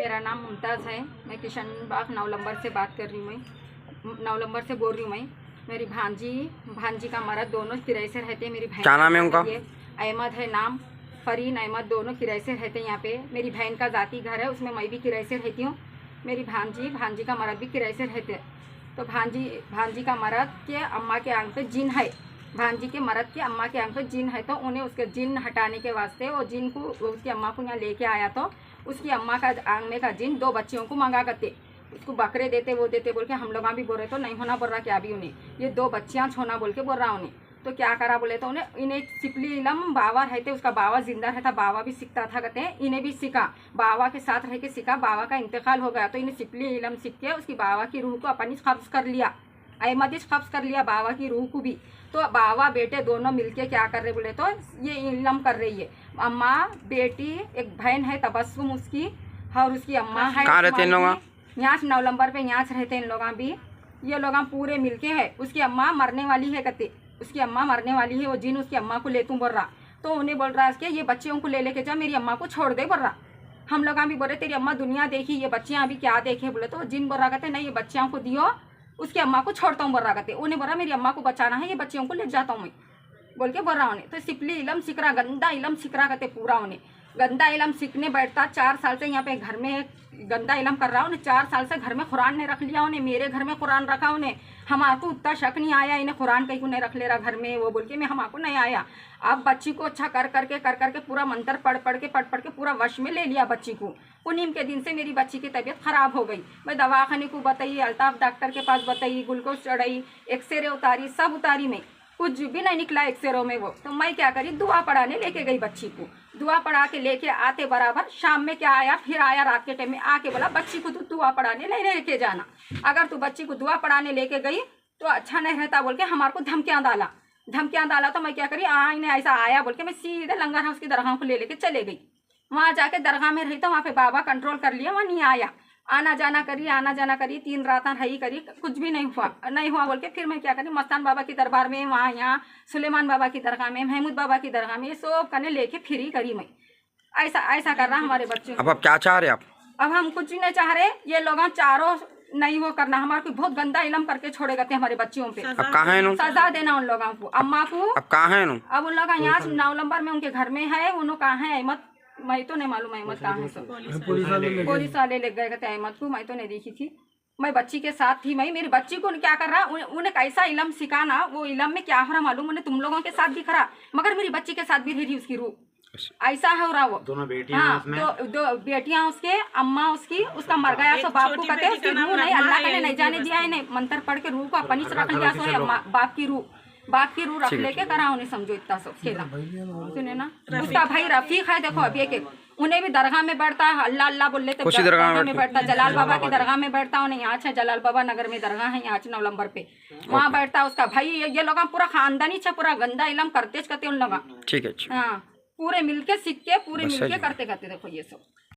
मेरा नाम मुमताज़ है। मैं किशन बाग 9 नंबर से बात कर रही हूँ। मैं 9 नंबर से बोल रही हूँ। मैं मेरी भांजी का मर्द दोनों किराए से रहते हैं। मेरी बहन क्या नाम है उनका? अहमद है नाम, फरीन अहमद, दोनों किराए से रहते हैं यहाँ पे। मेरी बहन का ज़ाती घर है, उसमें मैं भी किराए से रहती हूँ। मेरी भांजी का मर्द भी किराए से रहते हैं। तो भांजी का मर्द के अम्मा के आंख पे जिन है, भांजी के मर्द के अम्मा के आंख पे जिन है। तो उन्हें उसके जिन हटाने के वास्ते वो जिन को उसकी अम्मा को यहाँ लेके आया। तो उसकी अम्मा का आंख में का जिन 2 बच्चियों को मंगा करते, उसको बकरे देते वो देते बोल के हम लोग भी बोल रहे। तो नहीं होना बोल रहा क्या अभी उन्हें ये 2 बच्चियाँ छोना बोल के बोल रहा उन्हें। तो क्या करा बोले तो उन्हें इन्हें सिपली इलम बाबा रहते, उसका बाबा जिंदा रहता, बाबा भी सीखता था कहते हैं। इन्हें भी सीखा, बाबा के साथ रह के सीखा। बाबा का इंतकाल हो गया तो इन्हें सिपली इलम सीख के उसकी बाबा की रूह को अपनी कब्ज कर लिया, अहमदी कब्ज कर लिया बाबा की रूह को भी। तो बाबा बेटे दोनों मिलके क्या कर रहे बोले तो ये इलम कर रही है। अम्मा बेटी, एक बहन है तबस्सुम उसकी, और उसकी अम्मा है। कहाँ रहते हैं लोग? यहाँ 9 नंबर पे यहाँ रहते हैं इन लोग भी। ये लोग पूरे मिलके है। उसकी अम्मा मरने वाली है कहते, उसकी अम्मा मरने वाली है। वो जिन उसकी अम्मा को ले तू बोल रहा। तो उन्हें बोल रहा है कि ये बच्चियों को ले लेके जा, मेरी अम्मा को छोड़ दे बोल रहा। हम लोग भी बोल रहे तेरी अम्मा दुनिया देखी, ये बच्चियाँ अभी क्या देखे बोले। तो जिन बोल रहा कहते नहीं ये बच्चियों को दियो, उसकी अम्मा को छोड़ता हूँ बोल रहा कहते। उन्हें बोल रहा मेरी अम्मा को बचाना है, ये बच्चियों को ले जाता हूँ मैं बोल के बोल रहा उन्हें। तो सिपली इलम सीख रहा, गंदा इलम सीख रहा कहते पूरा। उन्हें गंदा इलम सीखने बैठता 4 साल से यहाँ पे घर में गंदा इलम कर रहा। उन्हें 4 साल से घर में कुरान ने रख लिया। उन्हें मेरे घर में कुरान रखा। उन्हें हमारे को उतना शक नहीं आया इन्हें कुरान कहीं को नहीं रख ले रहा घर में वो बोल के मैं हमारे को नहीं आया। अब बच्ची को अच्छा कर करके पूरा मंत्र पढ़ के पूरा वश में ले लिया बच्ची को। पुनीम के दिन से मेरी बच्ची की तबीयत खराब हो गई। मैं दवाखाने को बताई, अल्ताफ डॉक्टर के पास बताई, ग्लूकोज चढ़ाई, एक्सरे उतारी, सब उतारी, में कुछ भी नहीं निकला एक्सरे में वो। तो मैं क्या करी, दुआ पढ़ाने लेके गई बच्ची को। दुआ पढ़ा के लेके आते बराबर शाम में क्या आया, फिर आया रात के टाइम में आके बोला बच्ची को तू दुआ पढ़ाने नहीं लेके जाना, अगर तू बच्ची को दुआ पढ़ाने लेके गई तो अच्छा नहीं रहता बोल के हमारे को धमकियाँ डाला। तो मैं क्या करी, इन्हें ऐसा आया बोल के मैं सीधे लंगर हाउस की दरगाह को ले लेके चले गई। वहाँ जाके दरगाह में रही तो वहाँ पे बाबा कंट्रोल कर लिया, वहाँ नहीं आया। आना जाना करी 3 रात रही करी, कुछ भी नहीं हुआ बोल के फिर मैं क्या करी, मस्तान बाबा की दरबार में, वहाँ यहाँ सुलेमान बाबा की दरगाह में, महमूद बाबा की दरगाह में, ये सब करने लेके फिरी करी मैं। ऐसा कर रहा हमारे बच्चे। अब आप क्या चाह रहे आप? अब हम कुछ नहीं चाह रहे, ये लोग चारों नहीं वो करना, हमारे को बहुत गंदा इलम करके छोड़े गए हमारे बच्चियों पे। अब कहाँ है? सजा देना उन लोगों को, अम्मा को। अब कहाँ है? अब उन लोग यहाँ 9 नंबर में उनके घर में है। उन्होंने कहाँ है अहमद, मैं तो नहीं मालूम अहमद कहाँ है। सब पुलिस वाले ले गए कहते अहमद को, मैं तो नहीं देखी थी। मैं बच्ची के साथ थी। मैं मेरी बच्ची को क्या कर रहा, उन्हें कैसा इलम सिखाना, वो इलम में क्या हो रहा मालूम उन्हें, तुम लोगों के साथ दिख रहा, मगर मेरी बच्ची के साथ भी रही उसकी रूह। ऐसा है हो रहा वो। दोनों बेटियां हाँ, दो बेटियां उसके, अम्मा उसकी, उसका मर गया सो बाप को कहते उसकी रूह नहीं, अल्लाह के नहीं जाने दिया है, नहीं मंत्र पढ़ के रूह को अपनी से रख लिया। सो अम्मा बाप की रूह रख लेके करा उन्हें, समझो इतना सब खेला। सुने ना, उसका भाई रफीक है, देखो अभी एक उन्हें भी दरगाह में बैठता है, अल्लाह अल्लाह बोल लेते, दरगाह में बैठता, जलाल बाबा की दरगाह में बैठता। उन्हें यहाँ है जलाल बाबा नगर में दरगाह है, यहाँ 9 नंबर पे, वहाँ बैठता उसका भाई। ये लोग पूरा खानदानी छे, पूरा गंदा इलम करते उन लोग। ठीक है, हाँ, पूरे मिलके सीख के, पूरे मिलके करते देखो ये सब।